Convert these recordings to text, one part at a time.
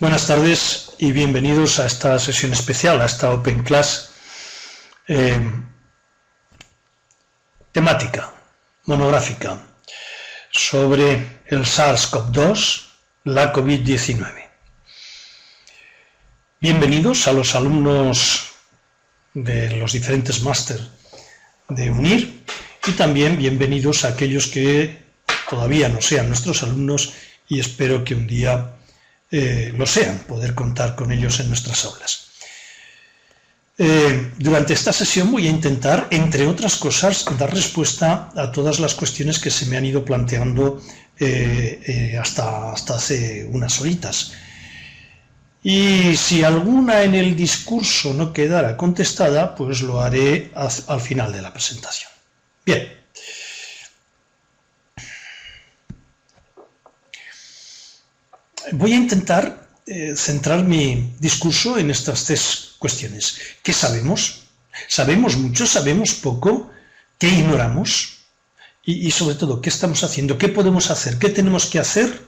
Buenas tardes y bienvenidos a esta sesión especial, a esta Open Class temática, monográfica, sobre el SARS-CoV-2, la COVID-19. Bienvenidos a los alumnos de los diferentes máster de UNIR y también bienvenidos a aquellos que todavía no sean nuestros alumnos y espero que un día lo sean, poder contar con ellos en nuestras aulas. Durante esta sesión voy a intentar, entre otras cosas, dar respuesta a todas las cuestiones que se me han ido planteando hasta hace unas horitas. Y si alguna en el discurso no quedara contestada, pues lo haré al final de la presentación. Bien. Voy a intentar centrar mi discurso en estas tres cuestiones. ¿Qué sabemos? ¿Sabemos mucho? ¿Sabemos poco? ¿Qué ignoramos? Y sobre todo, ¿qué estamos haciendo? ¿Qué podemos hacer? ¿Qué tenemos que hacer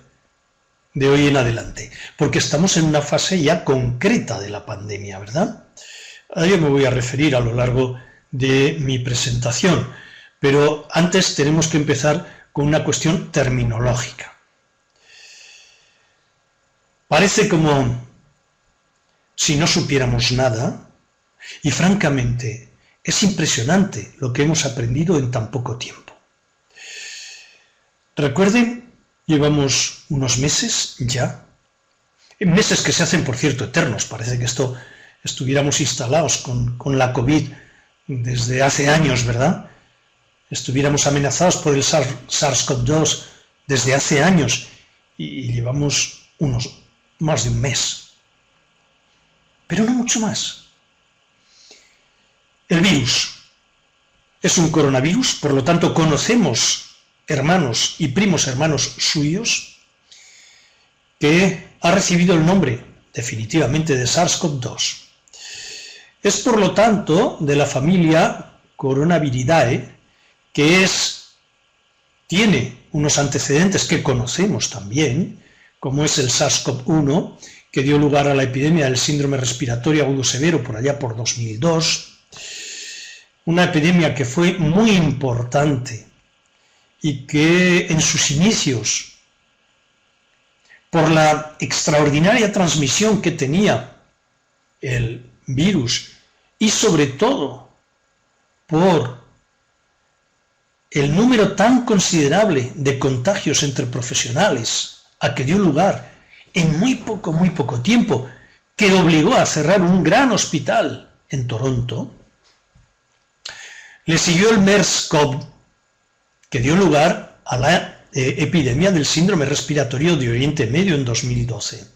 de hoy en adelante? Porque estamos en una fase ya concreta de la pandemia, ¿verdad? A ello me voy a referir a lo largo de mi presentación, pero antes tenemos que empezar con una cuestión terminológica. Parece como si no supiéramos nada, y francamente es impresionante lo que hemos aprendido en tan poco tiempo. Recuerden, llevamos unos meses ya, meses que se hacen, por cierto, eternos, parece que estuviéramos instalados con la COVID desde hace años, ¿verdad? Estuviéramos amenazados por el SARS-CoV-2 desde hace años y llevamos más de un mes, pero no mucho más. El virus es un coronavirus, por lo tanto conocemos hermanos y primos hermanos suyos que ha recibido el nombre definitivamente de SARS-CoV-2. Es por lo tanto de la familia Coronaviridae, que tiene unos antecedentes que conocemos también, como es el SARS-CoV-1, que dio lugar a la epidemia del síndrome respiratorio agudo severo por allá por 2002, una epidemia que fue muy importante y que en sus inicios, por la extraordinaria transmisión que tenía el virus y sobre todo por el número tan considerable de contagios entre profesionales a que dio lugar en muy poco tiempo, que obligó a cerrar un gran hospital en Toronto, le siguió el MERS-CoV, que dio lugar a la epidemia del síndrome respiratorio de Oriente Medio en 2012.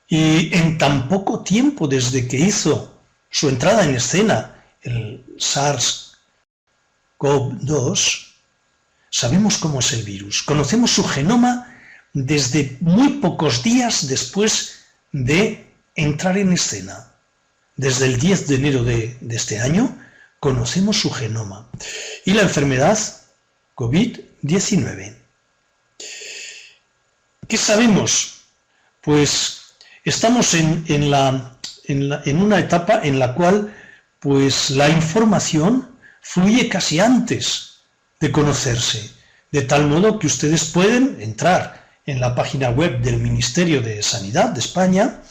Y en tan poco tiempo desde que hizo su entrada en escena el SARS-CoV-2, sabemos cómo es el virus, conocemos su genoma desde muy pocos días después de entrar en escena. Desde el 10 de enero de este año conocemos su genoma. Y la enfermedad COVID-19. ¿Qué sabemos? Pues estamos en una etapa en la cual pues, la información fluye casi antes de conocerse, de tal modo que ustedes pueden entrar en la página web del Ministerio de Sanidad de España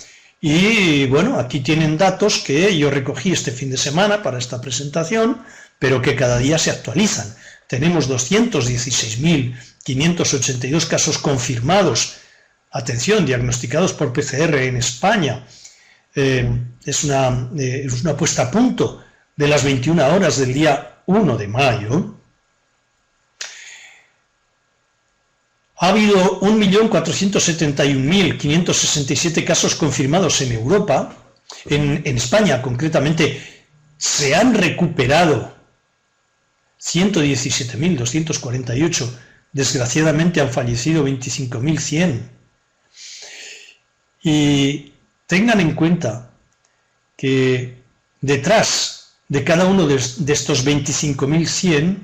y, bueno, aquí tienen datos que yo recogí este fin de semana para esta presentación, pero que cada día se actualizan. Tenemos 216.582 casos confirmados, atención, diagnosticados por PCR en España. Es una puesta a punto de las 21 horas del día 1 de mayo. Ha habido 1.471.567 casos confirmados en Europa. En España, concretamente, se han recuperado 117.248. Desgraciadamente han fallecido 25.100. Y tengan en cuenta que detrás de cada uno de estos 25.100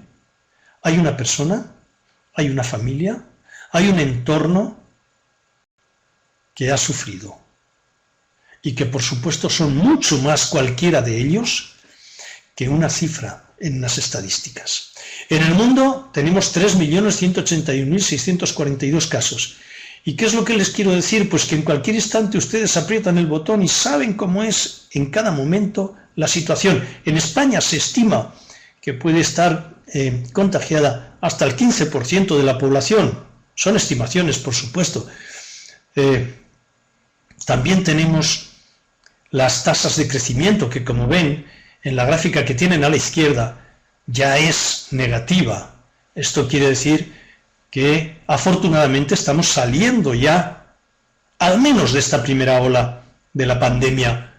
hay una persona, hay una familia, hay un entorno que ha sufrido, y que por supuesto son mucho más cualquiera de ellos que una cifra en unas estadísticas. En el mundo tenemos 3.181.642 casos. ¿Y qué es lo que les quiero decir? Pues que en cualquier instante ustedes aprietan el botón y saben cómo es en cada momento la situación. En España se estima que puede estar contagiada hasta el 15% de la población. Son estimaciones, por supuesto. También tenemos las tasas de crecimiento, que como ven en la gráfica que tienen a la izquierda, ya es negativa. Esto quiere decir que afortunadamente estamos saliendo ya, al menos de esta primera ola de la pandemia.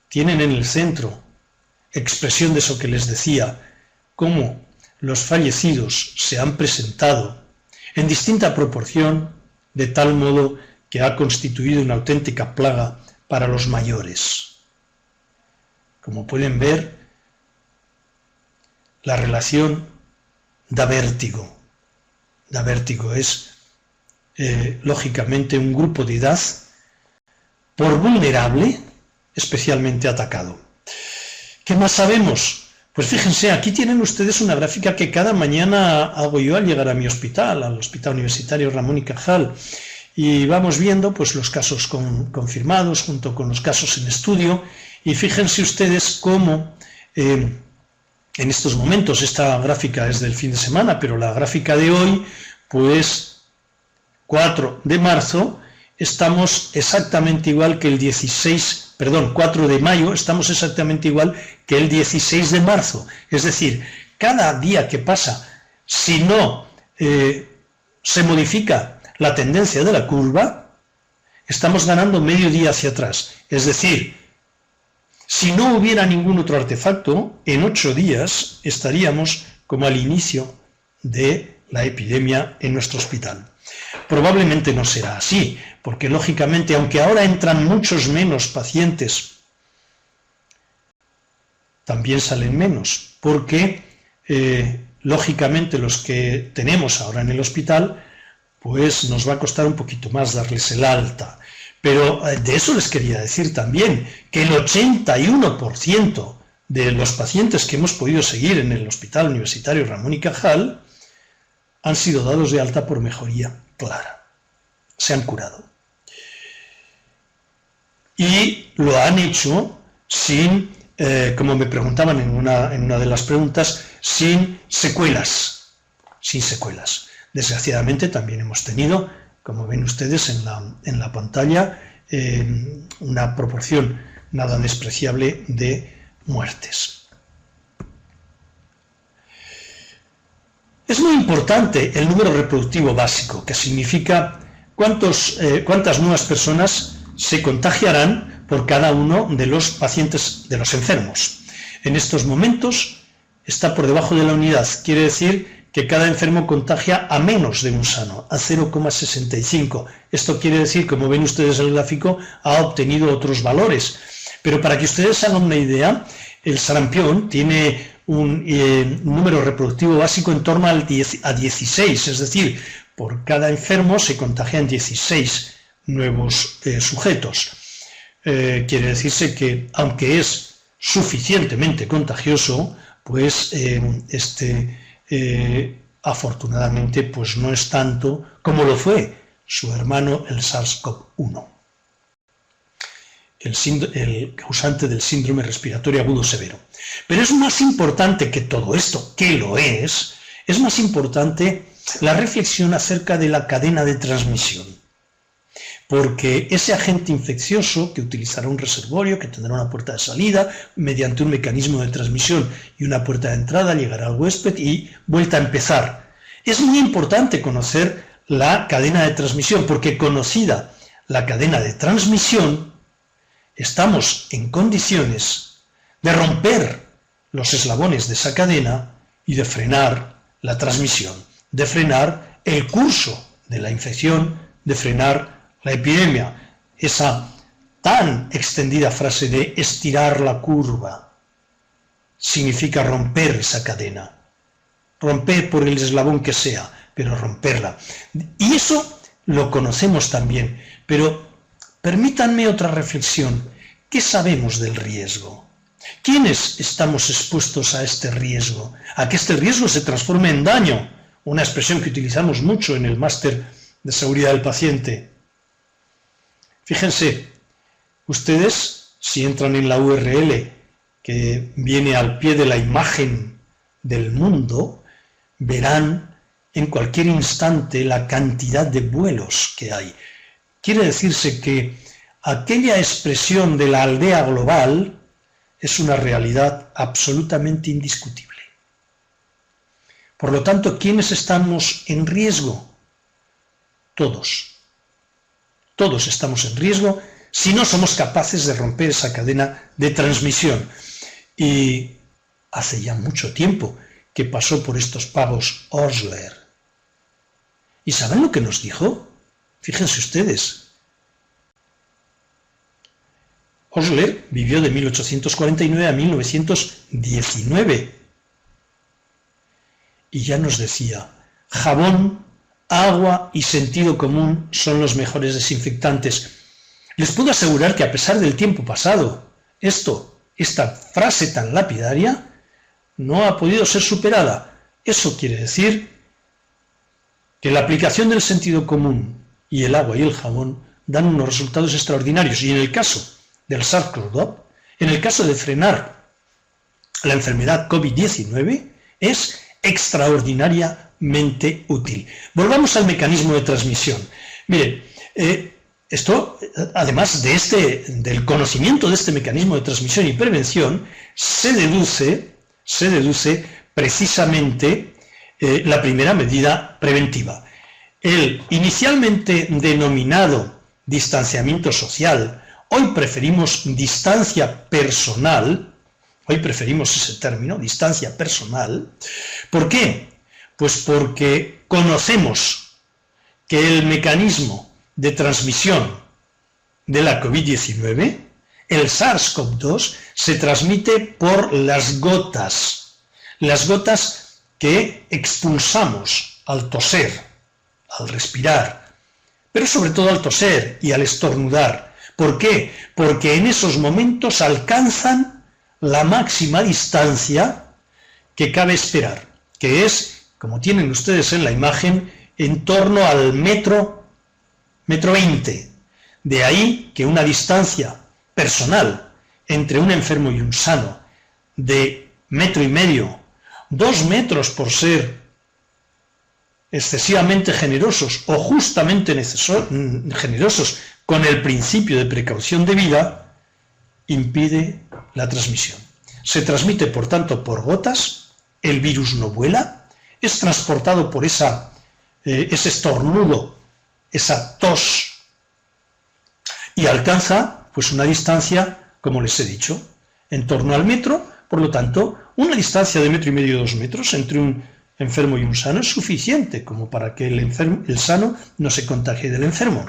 Tienen en el centro, expresión de eso que les decía, cómo los fallecidos se han presentado en distinta proporción, de tal modo que ha constituido una auténtica plaga para los mayores. Como pueden ver, la relación da vértigo. Da vértigo, es lógicamente un grupo de edad por vulnerable, especialmente atacado. ¿Qué más sabemos? Pues fíjense, aquí tienen ustedes una gráfica que cada mañana hago yo al llegar a mi hospital, al Hospital Universitario Ramón y Cajal, y vamos viendo pues los casos confirmados junto con los casos en estudio, y fíjense ustedes cómo en estos momentos, esta gráfica es del fin de semana, pero la gráfica de hoy, pues 4 de marzo, estamos exactamente igual que el 4 de mayo, estamos exactamente igual que el 16 de marzo. Es decir, cada día que pasa, si no se modifica la tendencia de la curva, estamos ganando medio día hacia atrás. Es decir, si no hubiera ningún otro artefacto, en 8 días estaríamos como al inicio de la epidemia en nuestro hospital. Probablemente no será así, porque lógicamente, aunque ahora entran muchos menos pacientes, también salen menos, porque lógicamente los que tenemos ahora en el hospital, pues nos va a costar un poquito más darles el alta. Pero de eso les quería decir también, que el 81% de los pacientes que hemos podido seguir en el Hospital Universitario Ramón y Cajal han sido dados de alta por mejoría clara. Se han curado. Y lo han hecho sin, como me preguntaban en una de las preguntas, sin secuelas. Sin secuelas. Desgraciadamente también hemos tenido, como ven ustedes en la pantalla, una proporción nada despreciable de muertes. Es muy importante el número reproductivo básico, que significa cuántas nuevas personas se contagiarán por cada uno de los pacientes, de los enfermos. En estos momentos está por debajo de la unidad, quiere decir que cada enfermo contagia a menos de un sano, a 0,65. Esto quiere decir, como ven ustedes el gráfico, ha obtenido otros valores. Pero para que ustedes hagan una idea, el sarampión tiene un número reproductivo básico en torno a 16, es decir, por cada enfermo se contagian 16 nuevos sujetos. Quiere decirse que, aunque es suficientemente contagioso, pues afortunadamente pues no es tanto como lo fue su hermano el SARS-CoV-1, el causante del síndrome respiratorio agudo severo. Pero es más importante que todo esto, que lo es más importante la reflexión acerca de la cadena de transmisión. Porque ese agente infeccioso que utilizará un reservorio, que tendrá una puerta de salida, mediante un mecanismo de transmisión y una puerta de entrada, llegará al huésped y vuelta a empezar. Es muy importante conocer la cadena de transmisión, porque conocida la cadena de transmisión, estamos en condiciones de romper los eslabones de esa cadena y de frenar la transmisión, de frenar el curso de la infección, de frenar la epidemia. Esa tan extendida frase de estirar la curva significa romper esa cadena, romper por el eslabón que sea, pero romperla. Y eso lo conocemos también, pero permítanme otra reflexión. ¿Qué sabemos del riesgo? ¿Quiénes estamos expuestos a este riesgo? A que este riesgo se transforme en daño, una expresión que utilizamos mucho en el máster de seguridad del paciente. Fíjense, ustedes, si entran en la URL que viene al pie de la imagen del mundo, verán en cualquier instante la cantidad de vuelos que hay. Quiere decirse que aquella expresión de la aldea global es una realidad absolutamente indiscutible. Por lo tanto, ¿quiénes estamos en riesgo? Todos. Todos estamos en riesgo si no somos capaces de romper esa cadena de transmisión. Y hace ya mucho tiempo que pasó por estos pagos Osler. ¿Y saben lo que nos dijo? Fíjense ustedes. Osler vivió de 1849 a 1919 y ya nos decía, jabón, agua y sentido común son los mejores desinfectantes. Les puedo asegurar que a pesar del tiempo pasado, esta frase tan lapidaria no ha podido ser superada. Eso quiere decir que la aplicación del sentido común y el agua y el jabón dan unos resultados extraordinarios. Y en el caso del SARS-CoV-2, en el caso de frenar la enfermedad COVID-19, es extraordinariamente útil. Volvamos al mecanismo de transmisión. Miren, esto, además del conocimiento de este mecanismo de transmisión y prevención, se deduce precisamente la primera medida preventiva. El inicialmente denominado distanciamiento social, hoy preferimos distancia personal, hoy preferimos ese término, distancia personal. ¿Por qué? Pues porque conocemos que el mecanismo de transmisión de la COVID-19, el SARS-CoV-2, se transmite por las gotas que expulsamos al toser, al respirar, pero sobre todo al toser y al estornudar. ¿Por qué? Porque en esos momentos alcanzan la máxima distancia que cabe esperar, que es, como tienen ustedes en la imagen, en torno al metro 20. De ahí que una distancia personal entre un enfermo y un sano de 1,5 metros, 2 metros por ser excesivamente generosos o justamente generosos con el principio de precaución debida, impide la transmisión. Se transmite, por tanto, por gotas, el virus no vuela, es transportado por ese estornudo, esa tos, y alcanza pues una distancia, como les he dicho, en torno al metro. Por lo tanto, una distancia de 1,5 metros, 2 metros entre un enfermo y un sano es suficiente como para que el sano no se contagie del enfermo.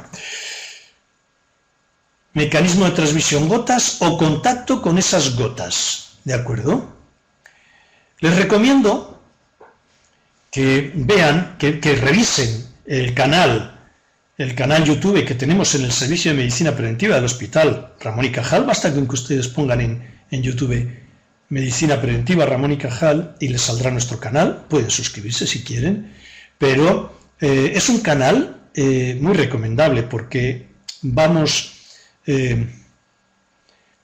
Mecanismo de transmisión: gotas o contacto con esas gotas, ¿de acuerdo? Les recomiendo que vean, que revisen el canal YouTube que tenemos en el Servicio de Medicina Preventiva del Hospital Ramón y Cajal. Basta que ustedes pongan en YouTube Medicina Preventiva Ramón y Cajal y les saldrá nuestro canal. Pueden suscribirse si quieren, pero es un canal muy recomendable porque vamos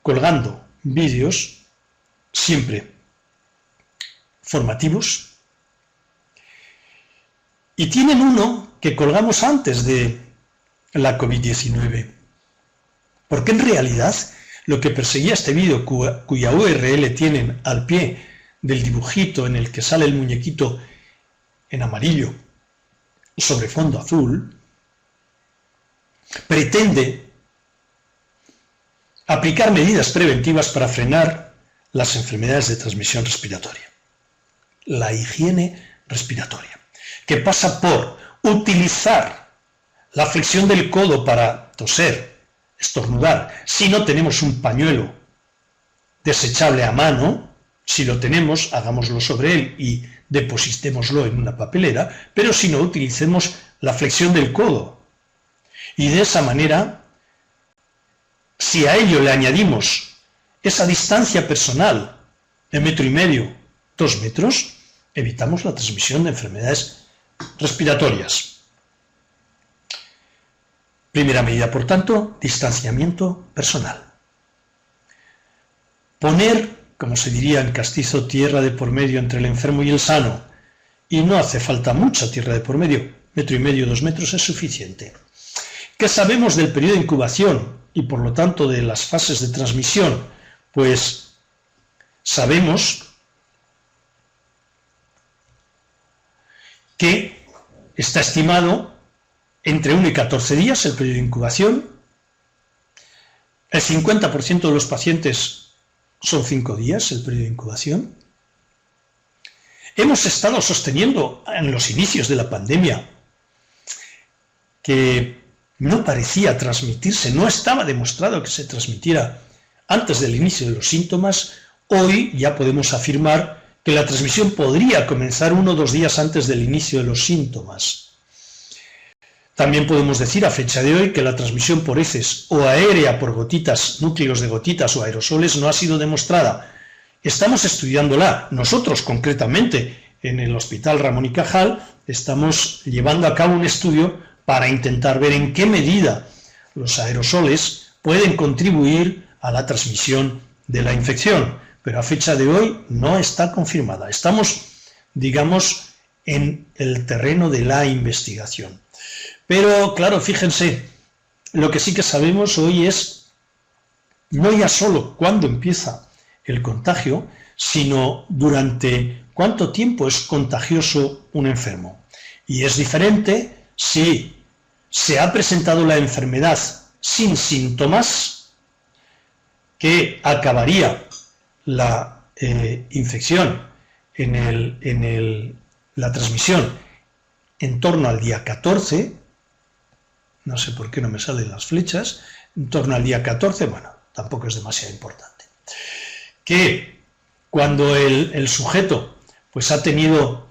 colgando vídeos siempre formativos, y tienen uno que colgamos antes de la COVID-19, porque en realidad lo que perseguía este vídeo, cuya URL tienen al pie del dibujito en el que sale el muñequito en amarillo sobre fondo azul, pretende aplicar medidas preventivas para frenar las enfermedades de transmisión respiratoria. La higiene respiratoria, que pasa por utilizar la flexión del codo para toser, estornudar. Si no tenemos un pañuelo desechable a mano, si lo tenemos, hagámoslo sobre él y depositémoslo en una papelera, pero si no, utilicemos la flexión del codo Y de esa manera, si a ello le añadimos esa distancia personal de 1,5 metros, 2 metros, evitamos la transmisión de enfermedades respiratorias. Primera medida, por tanto, distanciamiento personal. Poner, como se diría en castizo, tierra de por medio entre el enfermo y el sano. Y no hace falta mucha tierra de por medio, 1,5 metros, 2 metros es suficiente. ¿Qué sabemos del periodo de incubación y por lo tanto de las fases de transmisión? Pues sabemos que está estimado entre 1 y 14 días el periodo de incubación. El 50% de los pacientes son 5 días el periodo de incubación. Hemos estado sosteniendo en los inicios de la pandemia que no parecía transmitirse, no estaba demostrado que se transmitiera antes del inicio de los síntomas. Hoy ya podemos afirmar que la transmisión podría comenzar 1 o 2 días antes del inicio de los síntomas. También podemos decir a fecha de hoy que la transmisión por heces o aérea por gotitas, núcleos de gotitas o aerosoles no ha sido demostrada. Estamos estudiándola. Nosotros concretamente en el Hospital Ramón y Cajal estamos llevando a cabo un estudio para intentar ver en qué medida los aerosoles pueden contribuir a la transmisión de la infección. Pero a fecha de hoy no está confirmada. Estamos, digamos, en el terreno de la investigación. Pero, claro, fíjense, lo que sí que sabemos hoy es no ya solo cuándo empieza el contagio, sino durante cuánto tiempo es contagioso un enfermo. Y es diferente si se ha presentado la enfermedad sin síntomas, que acabaría la infección la transmisión en torno al día 14, no sé por qué no me salen las flechas, en torno al día 14, bueno, tampoco es demasiado importante. Que cuando el sujeto pues ha tenido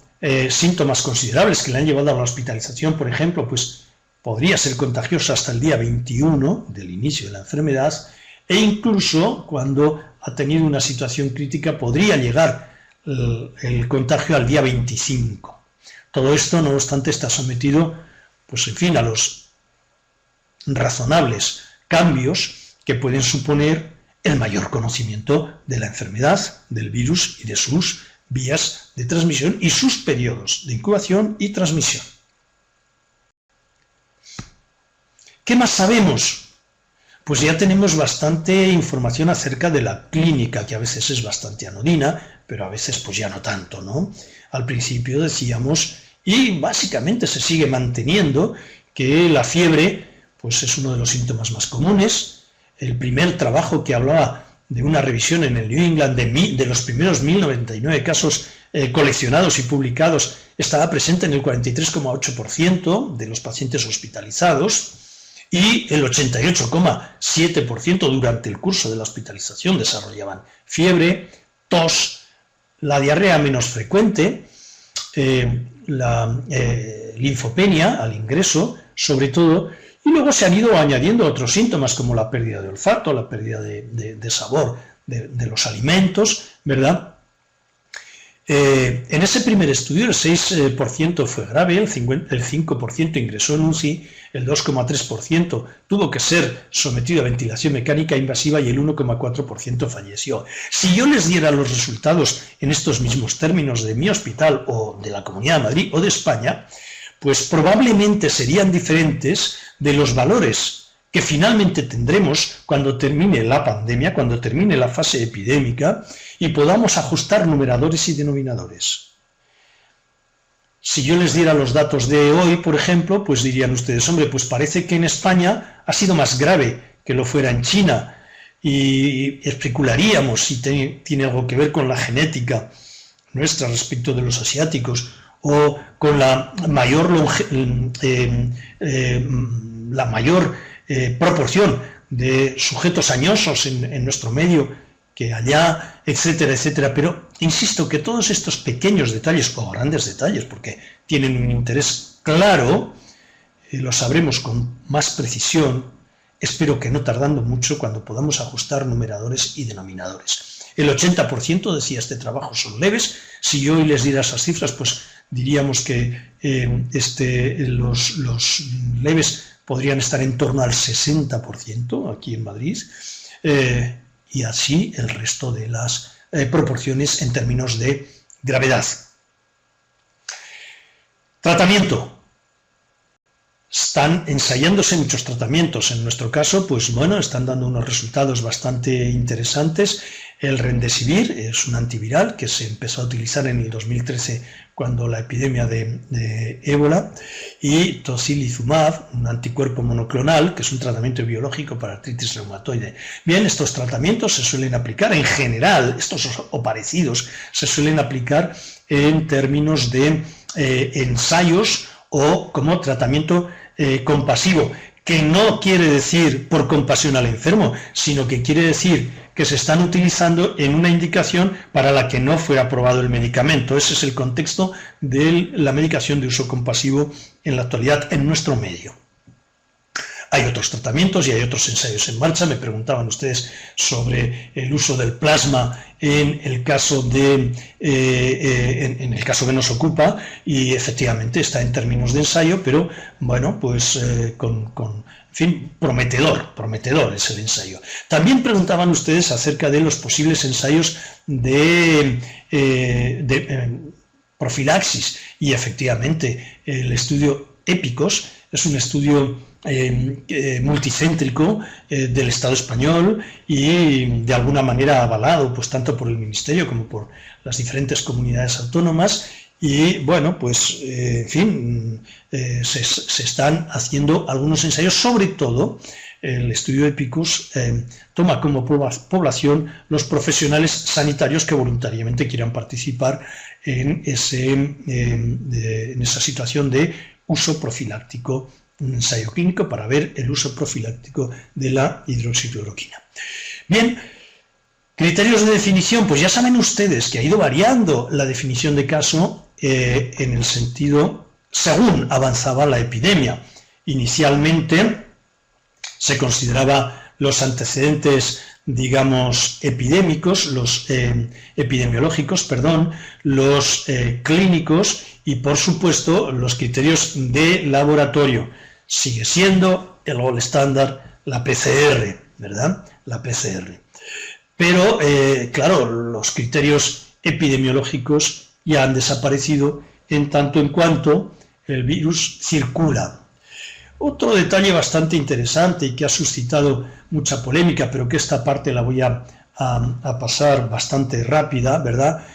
síntomas considerables que le han llevado a la hospitalización, por ejemplo, pues podría ser contagioso hasta el día 21 del inicio de la enfermedad, e incluso cuando ha tenido una situación crítica podría llegar el contagio al día 25. Todo esto, no obstante, está sometido, pues en fin, a los razonables cambios que pueden suponer el mayor conocimiento de la enfermedad, del virus y de sus vías de transmisión y sus periodos de incubación y transmisión. ¿Qué más sabemos? Pues ya tenemos bastante información acerca de la clínica, que a veces es bastante anodina, pero a veces pues ya no tanto, ¿no? Al principio decíamos, y básicamente se sigue manteniendo, que la fiebre pues es uno de los síntomas más comunes. El primer trabajo que hablaba de una revisión en el New England de los primeros 1099 casos coleccionados y publicados estaba presente en el 43,8% de los pacientes hospitalizados, y el 88,7% durante el curso de la hospitalización desarrollaban fiebre, tos, la diarrea menos frecuente, la linfopenia al ingreso, sobre todo, y luego se han ido añadiendo otros síntomas como la pérdida de olfato, la pérdida de sabor de los alimentos, ¿verdad? En ese primer estudio el 6% fue grave, el 5% ingresó en UCI, el 2,3% tuvo que ser sometido a ventilación mecánica invasiva y el 1,4% falleció. Si yo les diera los resultados en estos mismos términos de mi hospital o de la Comunidad de Madrid o de España, pues probablemente serían diferentes de los valores que finalmente tendremos cuando termine la pandemia, cuando termine la fase epidémica y podamos ajustar numeradores y denominadores. Si yo les diera los datos de hoy, por ejemplo, pues dirían ustedes, hombre, pues parece que en España ha sido más grave que lo fuera en China, y especularíamos si tiene algo que ver con la genética nuestra respecto de los asiáticos, o con la mayor proporción de sujetos añosos en nuestro medio que allá, etcétera, etcétera. Pero insisto que todos estos pequeños detalles o grandes detalles, porque tienen un interés claro, lo sabremos con más precisión, espero que no tardando mucho, cuando podamos ajustar numeradores y denominadores. El 80% decía este trabajo son leves. Si yo hoy les diera esas cifras, pues diríamos que los leves podrían estar en torno al 60% aquí en Madrid, y así el resto de las proporciones en términos de gravedad. Tratamiento. Están ensayándose muchos tratamientos. En nuestro caso, pues bueno, están dando unos resultados bastante interesantes. El Remdesivir es un antiviral que se empezó a utilizar en el 2013 cuando la epidemia de ébola, y tocilizumab, un anticuerpo monoclonal, que es un tratamiento biológico para artritis reumatoide. Bien, estos tratamientos se suelen aplicar en general, estos o parecidos, se suelen aplicar en términos de ensayos o como tratamiento compasivo, que no quiere decir por compasión al enfermo, sino que quiere decir que se están utilizando en una indicación para la que no fue aprobado el medicamento. Ese es el contexto de la medicación de uso compasivo en la actualidad en nuestro medio. Hay otros tratamientos y hay otros ensayos en marcha. Me preguntaban ustedes sobre el uso del plasma en el caso en el caso que nos ocupa, y efectivamente está en términos de ensayo, pero bueno, pues en fin, prometedor es el ensayo. También preguntaban ustedes acerca de los posibles ensayos de profilaxis, y efectivamente el estudio EPICOS es un estudio multicéntrico del Estado español y de alguna manera avalado pues tanto por el Ministerio como por las diferentes comunidades autónomas, y bueno, pues en fin, se están haciendo algunos ensayos. Sobre todo el estudio EPICOS toma como población los profesionales sanitarios que voluntariamente quieran participar en esa situación de uso profiláctico, un ensayo clínico para ver el uso profiláctico de la hidroxicloroquina. Bien, criterios de definición, pues ya saben ustedes que ha ido variando la definición de caso en el sentido según avanzaba la epidemia. Inicialmente se consideraba los antecedentes, digamos, epidemiológicos, los clínicos y, por supuesto, los criterios de laboratorio. Sigue siendo el gold estándar la PCR, ¿verdad? La PCR. Pero, claro, los criterios epidemiológicos ya han desaparecido en tanto en cuanto el virus circula. Otro detalle bastante interesante y que ha suscitado mucha polémica, pero que esta parte la voy a pasar bastante rápida, ¿verdad?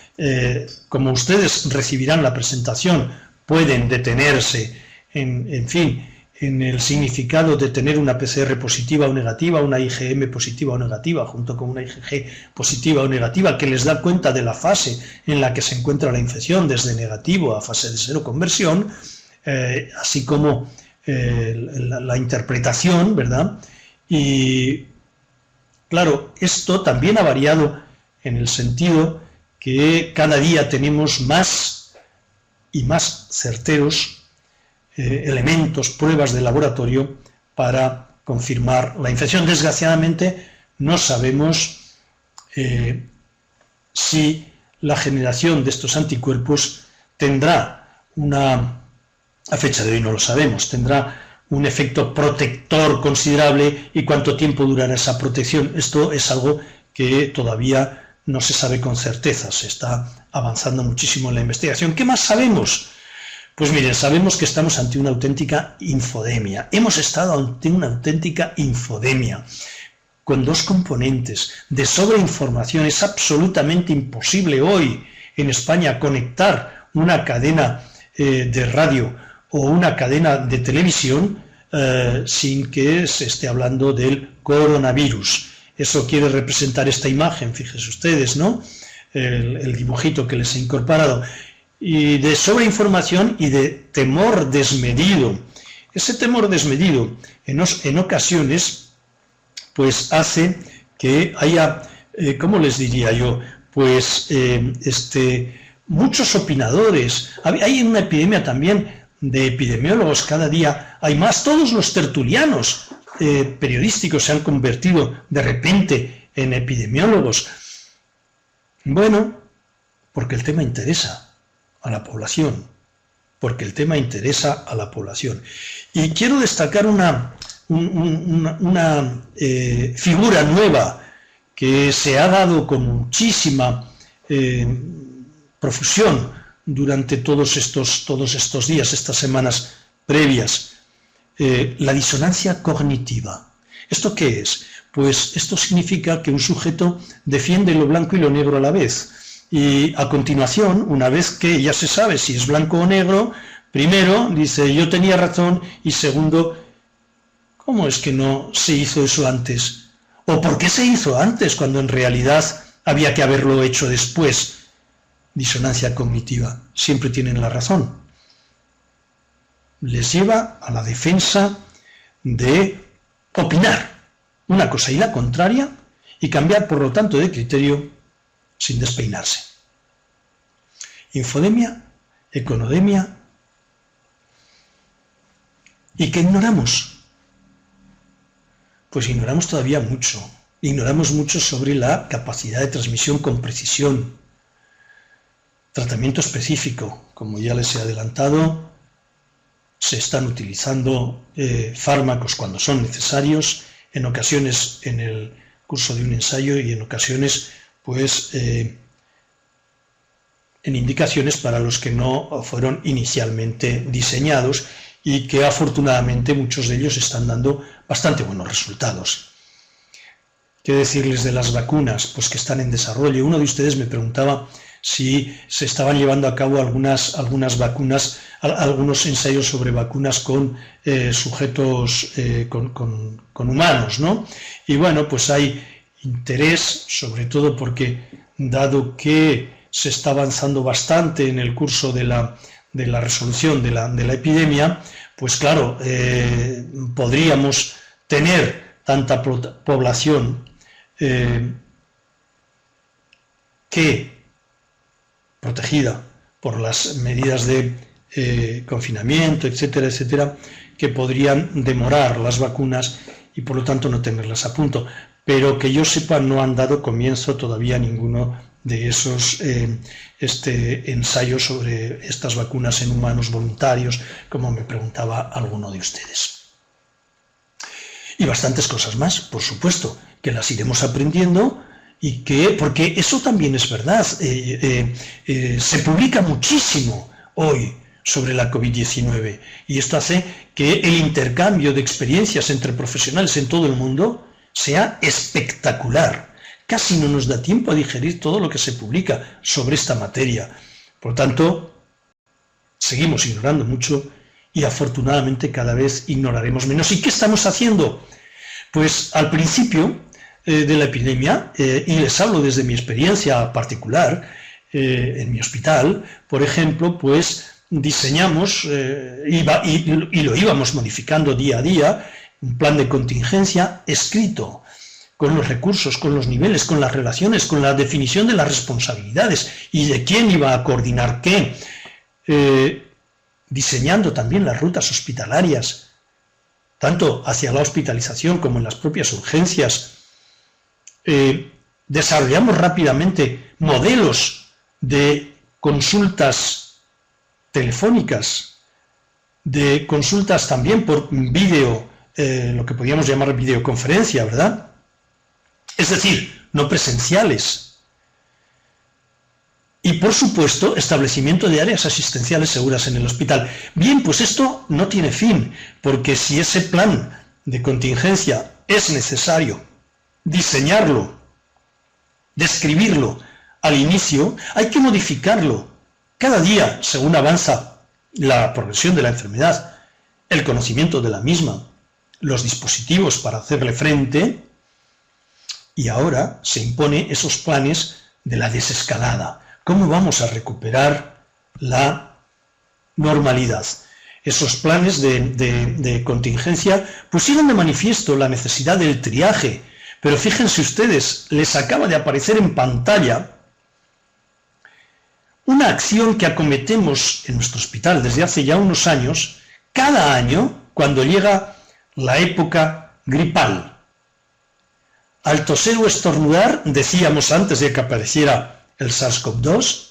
Como ustedes recibirán la presentación, pueden detenerse en fin, en el significado de tener una PCR positiva o negativa, una IgM positiva o negativa, junto con una IgG positiva o negativa, que les da cuenta de la fase en la que se encuentra la infección, desde negativo a fase de seroconversión, así como la interpretación, ¿verdad? Y claro, esto también ha variado en el sentido que cada día tenemos más y más certeros elementos, pruebas de laboratorio para confirmar la infección. Desgraciadamente no sabemos si la generación de estos anticuerpos tendrá a fecha de hoy no lo sabemos, tendrá un efecto protector considerable y cuánto tiempo durará esa protección. Esto es algo que todavía no se sabe con certeza, se está avanzando muchísimo en la investigación. ¿Qué más sabemos? Pues miren, sabemos que estamos ante una auténtica infodemia. Hemos estado ante una auténtica infodemia con dos componentes de sobreinformación. Es absolutamente imposible hoy en España conectar una cadena de radio o una cadena de televisión sin que se esté hablando del coronavirus. Eso quiere representar esta imagen, fíjense ustedes, ¿no? El dibujito que les he incorporado. Y de sobreinformación y de temor desmedido. Ese temor desmedido en ocasiones pues hace que haya, ¿cómo les diría yo? Pues muchos opinadores. Hay una epidemia también de epidemiólogos, cada día hay más. Todos los tertulianos periodísticos se han convertido de repente en epidemiólogos. Bueno, porque el tema interesa a la población, porque el tema interesa a la población. Y quiero destacar una figura nueva que se ha dado con muchísima profusión durante todos estos días, estas semanas previas, la disonancia cognitiva. ¿Esto qué es? Pues esto significa que un sujeto defiende lo blanco y lo negro a la vez. Y a continuación, una vez que ya se sabe si es blanco o negro, primero dice yo tenía razón y segundo, ¿cómo es que no se hizo eso antes? ¿O por qué se hizo antes cuando en realidad había que haberlo hecho después? Disonancia cognitiva. Siempre tienen la razón. Les lleva a la defensa de opinar una cosa y la contraria y cambiar, por lo tanto, de criterio sin despeinarse. Infodemia, econodemia. ¿Y qué ignoramos? Pues ignoramos todavía mucho. Ignoramos mucho sobre la capacidad de transmisión con precisión. Tratamiento específico, como ya les he adelantado, se están utilizando fármacos cuando son necesarios, en ocasiones en el curso de un ensayo y en ocasiones pues en indicaciones para los que no fueron inicialmente diseñados y que afortunadamente muchos de ellos están dando bastante buenos resultados. ¿Qué decirles de las vacunas? Pues que están en desarrollo. Uno de ustedes me preguntaba si se estaban llevando a cabo algunas vacunas, algunos ensayos sobre vacunas con sujetos, con humanos, ¿no? Y bueno, pues hay interés, sobre todo porque, dado que se está avanzando bastante en el curso de la resolución de la epidemia, pues claro, podríamos tener tanta población que protegida por las medidas de confinamiento, etcétera, etcétera, que podrían demorar las vacunas y por lo tanto no tenerlas a punto. Pero que yo sepa no han dado comienzo todavía ninguno de esos ensayos sobre estas vacunas en humanos voluntarios, como me preguntaba alguno de ustedes. Y bastantes cosas más, por supuesto, que las iremos aprendiendo. Y que, porque eso también es verdad, se publica muchísimo hoy sobre la COVID-19 y esto hace que el intercambio de experiencias entre profesionales en todo el mundo sea espectacular. Casi no nos da tiempo a digerir todo lo que se publica sobre esta materia. Por tanto, seguimos ignorando mucho y afortunadamente cada vez ignoraremos menos. ¿Y qué estamos haciendo? Pues al principio de la epidemia, y les hablo desde mi experiencia particular, en mi hospital, por ejemplo, pues diseñamos, y lo íbamos modificando día a día, un plan de contingencia escrito, con los recursos, con los niveles, con las relaciones, con la definición de las responsabilidades y de quién iba a coordinar qué, diseñando también las rutas hospitalarias, tanto hacia la hospitalización como en las propias urgencias. Desarrollamos rápidamente modelos de consultas telefónicas, de consultas también por vídeo, lo que podríamos llamar videoconferencia, ¿verdad? Es decir, no presenciales. Y por supuesto, establecimiento de áreas asistenciales seguras en el hospital. Bien, pues esto no tiene fin, porque si ese plan de contingencia es necesario diseñarlo, describirlo al inicio, hay que modificarlo cada día según avanza la progresión de la enfermedad, el conocimiento de la misma, los dispositivos para hacerle frente, y ahora se impone esos planes de la desescalada. ¿Cómo vamos a recuperar la normalidad? Esos planes de contingencia pusieron de manifiesto la necesidad del triaje. Pero fíjense ustedes, les acaba de aparecer en pantalla una acción que acometemos en nuestro hospital desde hace ya unos años, cada año cuando llega la época gripal. Al toser o estornudar, decíamos antes de que apareciera el SARS-CoV-2,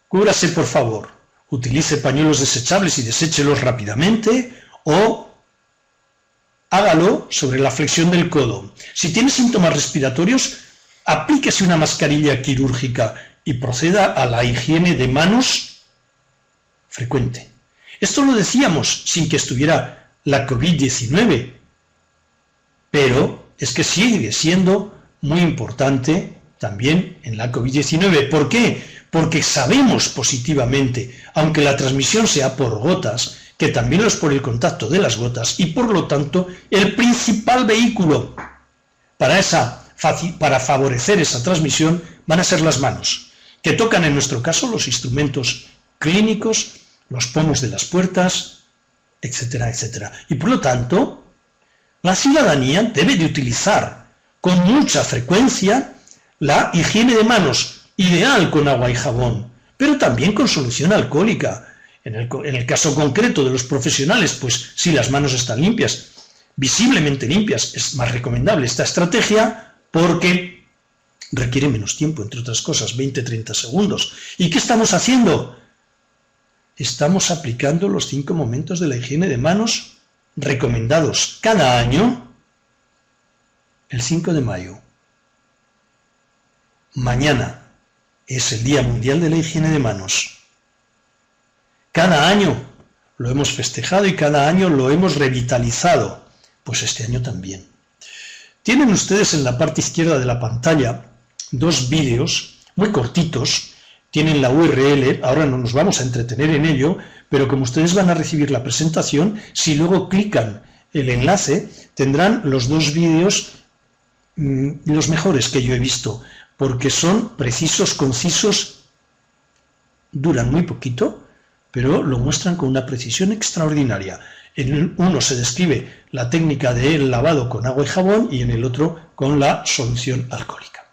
cúbrase por favor, utilice pañuelos desechables y deséchelos rápidamente o hágalo sobre la flexión del codo. Si tiene síntomas respiratorios, aplíquese una mascarilla quirúrgica y proceda a la higiene de manos frecuente. Esto lo decíamos sin que estuviera la COVID-19, pero es que sigue siendo muy importante también en la COVID-19. ¿Por qué? Porque sabemos positivamente, aunque la transmisión sea por gotas, que también lo es por el contacto de las gotas y por lo tanto el principal vehículo para favorecer esa transmisión van a ser las manos, que tocan en nuestro caso los instrumentos clínicos, los pomos de las puertas, etcétera, etcétera. Y por lo tanto, la ciudadanía debe de utilizar con mucha frecuencia la higiene de manos, ideal con agua y jabón, pero también con solución alcohólica. En el caso concreto de los profesionales, pues si las manos están limpias, visiblemente limpias, es más recomendable esta estrategia porque requiere menos tiempo, entre otras cosas, 20-30 segundos. ¿Y qué estamos haciendo? Estamos aplicando los 5 momentos de la higiene de manos recomendados cada año el 5 de mayo. Mañana es el Día Mundial de la Higiene de Manos. Cada año lo hemos festejado y cada año lo hemos revitalizado, pues este año también. Tienen ustedes en la parte izquierda de la pantalla 2 vídeos muy cortitos, tienen la URL, ahora no nos vamos a entretener en ello, pero como ustedes van a recibir la presentación, si luego clican el enlace, tendrán los 2 vídeos los mejores que yo he visto, porque son precisos, concisos, duran muy poquito, pero lo muestran con una precisión extraordinaria. En el uno se describe la técnica del lavado con agua y jabón y en el otro con la solución alcohólica.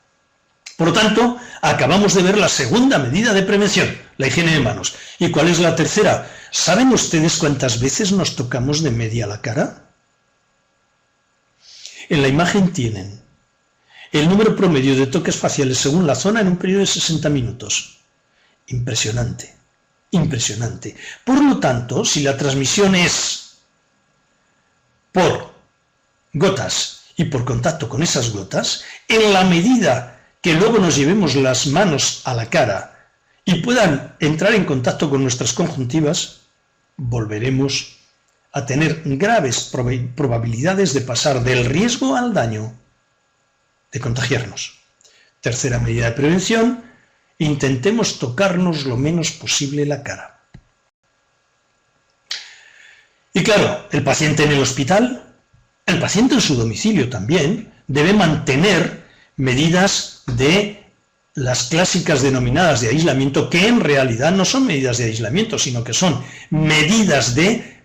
Por lo tanto, acabamos de ver la segunda medida de prevención, la higiene de manos. ¿Y cuál es la tercera? ¿Saben ustedes cuántas veces nos tocamos de media la cara? En la imagen tienen el número promedio de toques faciales según la zona en un periodo de 60 minutos. Impresionante. Impresionante. Por lo tanto, si la transmisión es por gotas y por contacto con esas gotas, en la medida que luego nos llevemos las manos a la cara y puedan entrar en contacto con nuestras conjuntivas, volveremos a tener graves probabilidades de pasar del riesgo al daño, de contagiarnos. Tercera medida de prevención: intentemos tocarnos lo menos posible la cara. Y claro, el paciente en el hospital, el paciente en su domicilio también, debe mantener medidas de las clásicas denominadas de aislamiento, que en realidad no son medidas de aislamiento, sino que son medidas de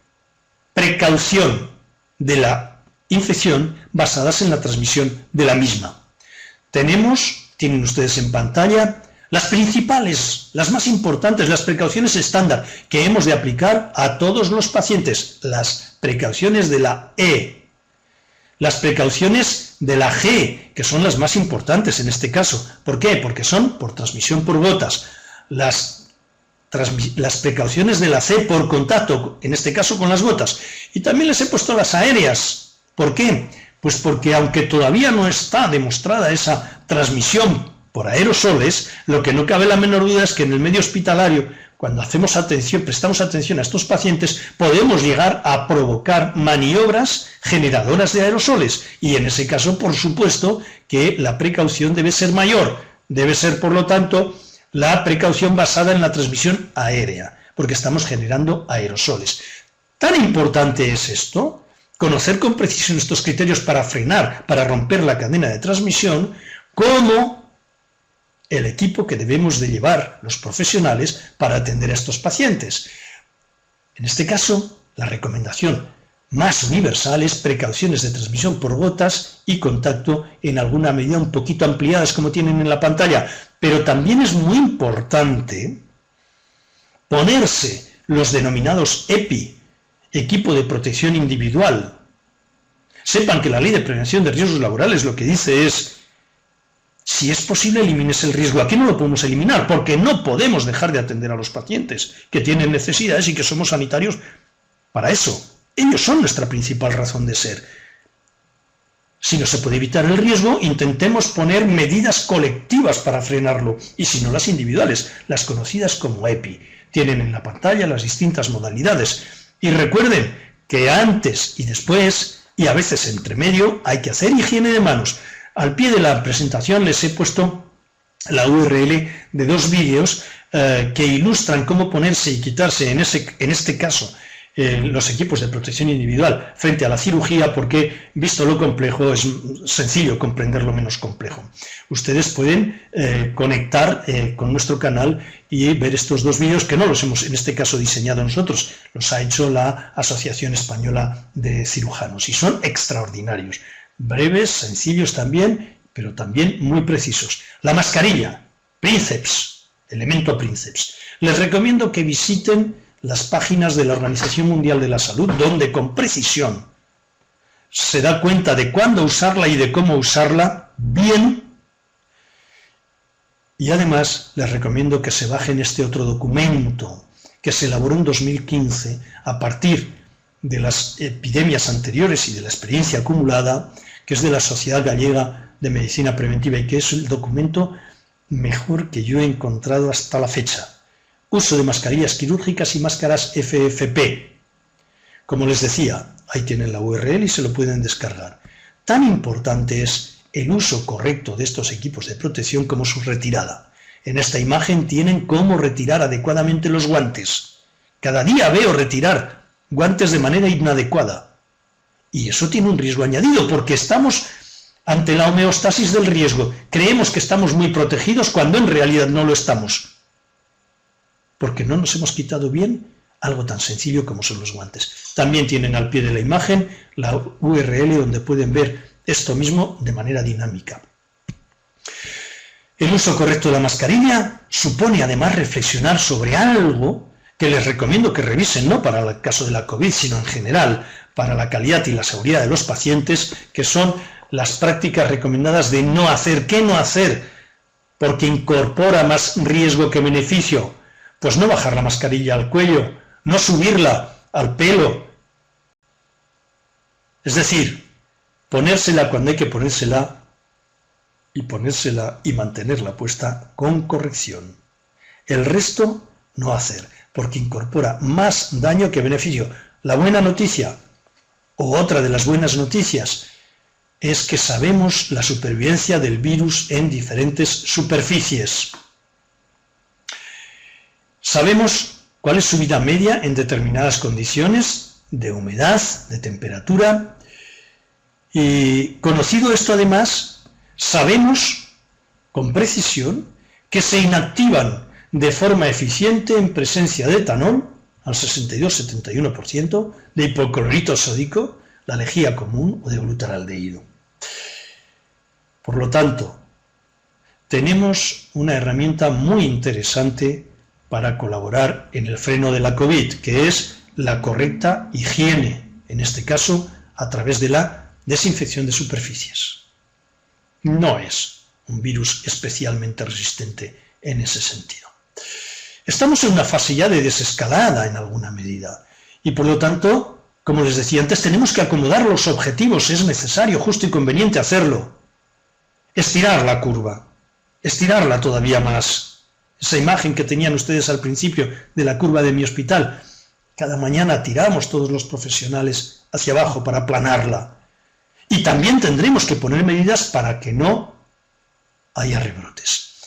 precaución de la infección basadas en la transmisión de la misma. Tienen ustedes en pantalla las principales, las más importantes, las precauciones estándar que hemos de aplicar a todos los pacientes. Las precauciones de la E, las precauciones de la G, que son las más importantes en este caso. ¿Por qué? Porque son por transmisión por gotas. Las precauciones de la C por contacto, en este caso con las gotas. Y también les he puesto las aéreas. ¿Por qué? Pues porque aunque todavía no está demostrada esa transmisión por aerosoles, lo que no cabe la menor duda es que en el medio hospitalario, cuando prestamos atención a estos pacientes, podemos llegar a provocar maniobras generadoras de aerosoles. Y en ese caso, por supuesto, que la precaución debe ser mayor. Debe ser, por lo tanto, la precaución basada en la transmisión aérea, porque estamos generando aerosoles. Tan importante es esto, conocer con precisión estos criterios para frenar, para romper la cadena de transmisión, como el equipo que debemos de llevar los profesionales para atender a estos pacientes. En este caso, la recomendación más universales, precauciones de transmisión por gotas y contacto en alguna medida un poquito ampliadas como tienen en la pantalla. Pero también es muy importante ponerse los denominados EPI, equipo de protección individual. Sepan que la Ley de Prevención de Riesgos Laborales lo que dice es, si es posible, elimines el riesgo. Aquí no lo podemos eliminar porque no podemos dejar de atender a los pacientes que tienen necesidades y que somos sanitarios para eso. Ellos son nuestra principal razón de ser. Si no se puede evitar el riesgo, intentemos poner medidas colectivas para frenarlo, y si no, las individuales, las conocidas como EPI. Tienen en la pantalla las distintas modalidades. Y recuerden que antes y después, y a veces entre medio, hay que hacer higiene de manos. Al pie de la presentación les he puesto la URL de 2 vídeos que ilustran cómo ponerse y quitarse, en este caso, los equipos de protección individual frente a la cirugía, porque, visto lo complejo, es sencillo comprender lo menos complejo. Ustedes pueden conectar con nuestro canal y ver estos 2 vídeos, que no los hemos, en este caso, diseñado nosotros, los ha hecho la Asociación Española de Cirujanos, y son extraordinarios, breves, sencillos también, pero también muy precisos. La mascarilla, Princeps, elemento Princeps. Les recomiendo que visiten las páginas de la Organización Mundial de la Salud, donde con precisión se da cuenta de cuándo usarla y de cómo usarla bien. Y además les recomiendo que se bajen este otro documento que se elaboró en 2015 a partir de las epidemias anteriores y de la experiencia acumulada, que es de la Sociedad Gallega de Medicina Preventiva y que es el documento mejor que yo he encontrado hasta la fecha. Uso de mascarillas quirúrgicas y máscaras FFP. Como les decía, ahí tienen la URL y se lo pueden descargar. Tan importante es el uso correcto de estos equipos de protección como su retirada. En esta imagen tienen cómo retirar adecuadamente los guantes. Cada día veo retirar guantes de manera inadecuada. Y eso tiene un riesgo añadido, porque estamos ante la homeostasis del riesgo. Creemos que estamos muy protegidos cuando en realidad no lo estamos, porque no nos hemos quitado bien algo tan sencillo como son los guantes. También tienen al pie de la imagen la URL donde pueden ver esto mismo de manera dinámica. El uso correcto de la mascarilla supone además reflexionar sobre algo que les recomiendo que revisen, no para el caso de la COVID, sino en general, para la calidad y la seguridad de los pacientes, que son las prácticas recomendadas de no hacer. ¿Qué no hacer? Porque incorpora más riesgo que beneficio. Pues no bajar la mascarilla al cuello, no subirla al pelo. Es decir, ponérsela cuando hay que ponérsela y mantenerla puesta con corrección. El resto no hacer, porque incorpora más daño que beneficio. La buena noticia, o otra de las buenas noticias, es que sabemos la supervivencia del virus en diferentes superficies. Sabemos cuál es su vida media en determinadas condiciones de humedad, de temperatura, y conocido esto además, sabemos con precisión que se inactivan de forma eficiente en presencia de etanol, al 62-71%, de hipoclorito sódico, la lejía común o de glutaraldehído. Por lo tanto, tenemos una herramienta muy interesante para colaborar en el freno de la COVID, que es la correcta higiene, en este caso a través de la desinfección de superficies. No es un virus especialmente resistente en ese sentido. Estamos en una fase ya de desescalada en alguna medida y por lo tanto, como les decía antes, tenemos que acomodar los objetivos, es necesario, justo y conveniente hacerlo. Estirar la curva, estirarla todavía más. Esa imagen que tenían ustedes al principio de la curva de mi hospital, cada mañana tiramos todos los profesionales hacia abajo para aplanarla. Y también tendremos que poner medidas para que no haya rebrotes.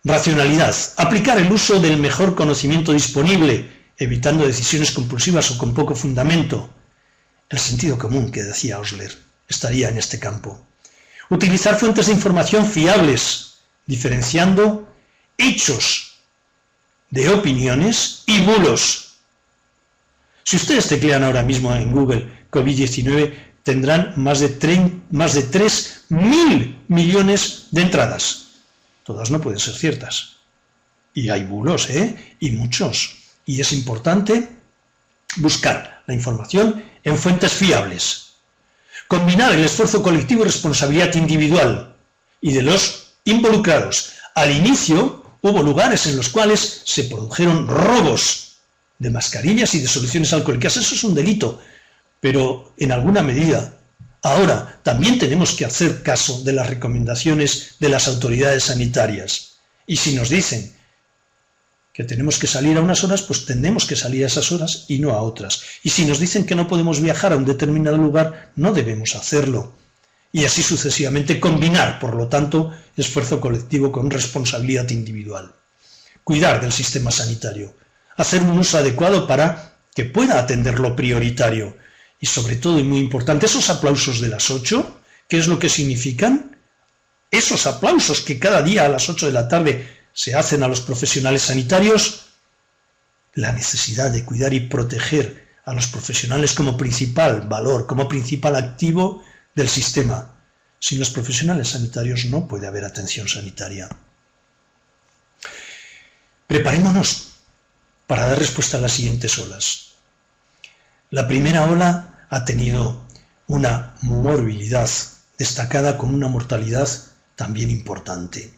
Racionalidad. Aplicar el uso del mejor conocimiento disponible, evitando decisiones compulsivas o con poco fundamento. El sentido común, que decía Osler, estaría en este campo. Utilizar fuentes de información fiables, diferenciando hechos de opiniones y bulos. Si ustedes teclean ahora mismo en Google COVID-19, tendrán más de 3.000 millones de entradas. Todas no pueden ser ciertas. Y hay bulos, y muchos. Y es importante buscar la información en fuentes fiables. Combinar el esfuerzo colectivo y responsabilidad individual y de los involucrados. Al inicio hubo lugares en los cuales se produjeron robos de mascarillas y de soluciones alcohólicas. Eso es un delito, pero en alguna medida. Ahora también tenemos que hacer caso de las recomendaciones de las autoridades sanitarias. Y si nos dicen que tenemos que salir a unas horas, pues tenemos que salir a esas horas y no a otras. Y si nos dicen que no podemos viajar a un determinado lugar, no debemos hacerlo. Y así sucesivamente, combinar, por lo tanto, esfuerzo colectivo con responsabilidad individual. Cuidar del sistema sanitario. Hacer un uso adecuado para que pueda atender lo prioritario. Y sobre todo, y muy importante, esos aplausos de las 8, ¿qué es lo que significan? Esos aplausos que cada día a las 8 de la tarde se hacen a los profesionales sanitarios, la necesidad de cuidar y proteger a los profesionales como principal valor, como principal activo del sistema. Sin los profesionales sanitarios no puede haber atención sanitaria. Preparémonos para dar respuesta a las siguientes olas. La primera ola ha tenido una morbilidad destacada con una mortalidad también importante.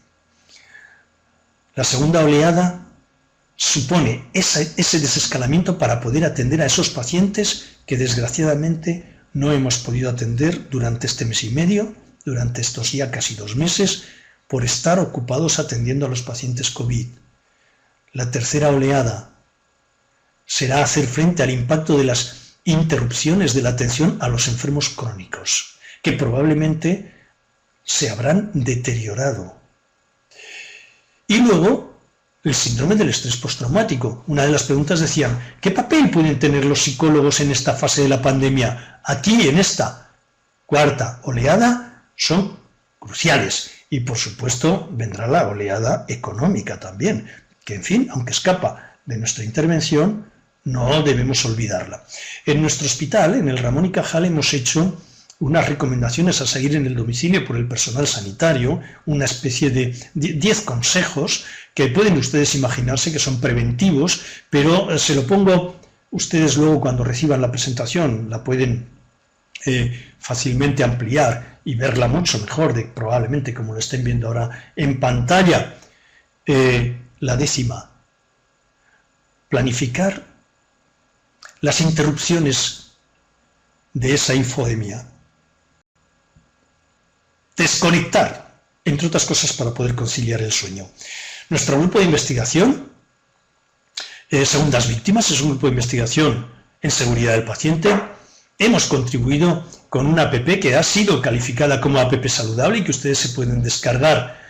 La segunda oleada supone ese desescalamiento para poder atender a esos pacientes que desgraciadamente no hemos podido atender durante este mes y medio, durante estos ya casi 2 meses, por estar ocupados atendiendo a los pacientes COVID. La tercera oleada será hacer frente al impacto de las interrupciones de la atención a los enfermos crónicos, que probablemente se habrán deteriorado. Y luego, el síndrome del estrés postraumático. Una de las preguntas decían, ¿qué papel pueden tener los psicólogos en esta fase de la pandemia? Aquí, en esta cuarta oleada, son cruciales. Y, por supuesto, vendrá la oleada económica también, que, en fin, aunque escapa de nuestra intervención, no debemos olvidarla. En nuestro hospital, en el Ramón y Cajal, hemos hecho unas recomendaciones a seguir en el domicilio por el personal sanitario, una especie de 10 consejos que pueden ustedes imaginarse que son preventivos, pero se lo pongo ustedes luego cuando reciban la presentación, la pueden fácilmente ampliar y verla mucho mejor, probablemente como lo estén viendo ahora en pantalla. La 10ª, planificar las interrupciones de esa infodemia. Desconectar, entre otras cosas, para poder conciliar el sueño. Nuestro grupo de investigación, Segundas Víctimas, es un grupo de investigación en seguridad del paciente. Hemos contribuido con una app que ha sido calificada como app saludable y que ustedes se pueden descargar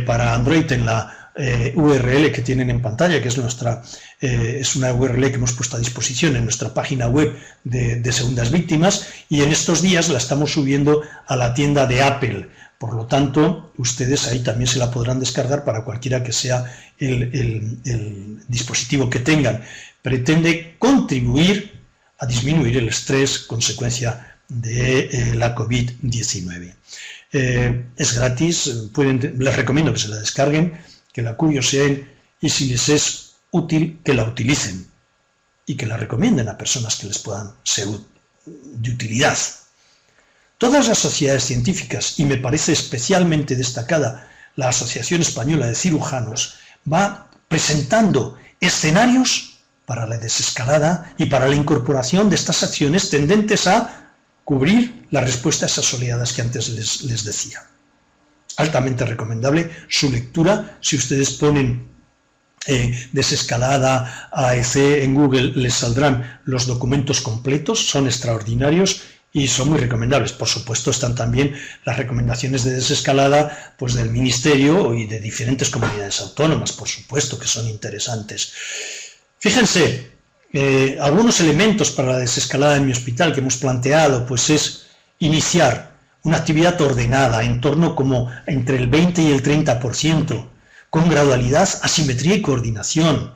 para Android en la URL que tienen en pantalla, que es una URL que hemos puesto a disposición en nuestra página web de Segundas Víctimas, y en estos días la estamos subiendo a la tienda de Apple. Por lo tanto, ustedes ahí también se la podrán descargar para cualquiera que sea el dispositivo que tengan. Pretende contribuir a disminuir el estrés consecuencia de la COVID-19. Es gratis, les recomiendo que se la descarguen, que la curioseen y si les es útil, que la utilicen y que la recomienden a personas que les puedan ser de utilidad. Todas las sociedades científicas, y me parece especialmente destacada la Asociación Española de Cirujanos, va presentando escenarios para la desescalada y para la incorporación de estas acciones tendentes a cubrir la respuesta a esas oleadas que antes les decía. Altamente recomendable su lectura. Si ustedes ponen desescalada AEC en Google, les saldrán los documentos completos, son extraordinarios y son muy recomendables. Por supuesto, están también las recomendaciones de desescalada pues, del Ministerio y de diferentes comunidades autónomas, por supuesto, que son interesantes. Fíjense, algunos elementos para la desescalada en mi hospital que hemos planteado, pues es iniciar una actividad ordenada en torno como entre el 20 y el 30%, con gradualidad, asimetría y coordinación,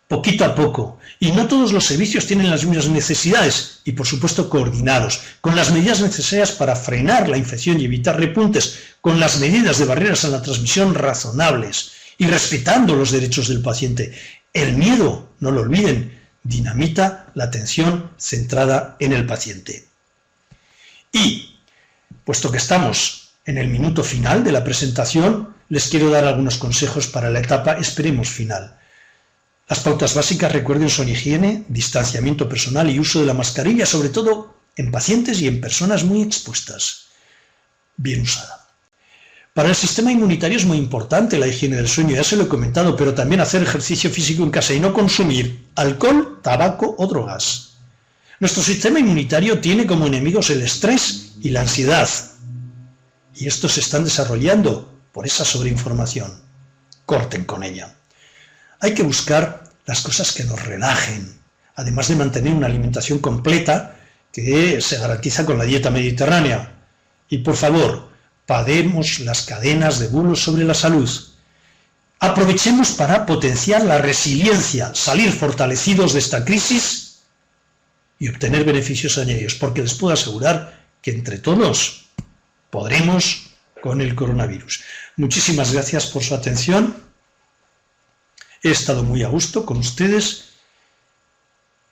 poquito a poco, y no todos los servicios tienen las mismas necesidades, y por supuesto coordinados, con las medidas necesarias para frenar la infección y evitar repuntes, con las medidas de barreras a la transmisión razonables, y respetando los derechos del paciente. El miedo, no lo olviden, dinamita la atención centrada en el paciente. Y, puesto que estamos en el minuto final de la presentación, les quiero dar algunos consejos para la etapa, esperemos, final. Las pautas básicas, recuerden, son higiene, distanciamiento personal y uso de la mascarilla, sobre todo en pacientes y en personas muy expuestas. Bien usada. Para el sistema inmunitario es muy importante la higiene del sueño, ya se lo he comentado, pero también hacer ejercicio físico en casa y no consumir alcohol, tabaco o drogas. Nuestro sistema inmunitario tiene como enemigos el estrés y la ansiedad, y estos se están desarrollando por esa sobreinformación. Corten con ella. Hay que buscar las cosas que nos relajen, además de mantener una alimentación completa que se garantiza con la dieta mediterránea. Y por favor, paremos las cadenas de bulos sobre la salud. Aprovechemos para potenciar la resiliencia, salir fortalecidos de esta crisis y obtener beneficios añadidos, porque les puedo asegurar que entre todos podremos con el coronavirus. Muchísimas gracias por su atención. He estado muy a gusto con ustedes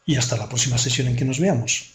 y hasta la próxima sesión en que nos veamos.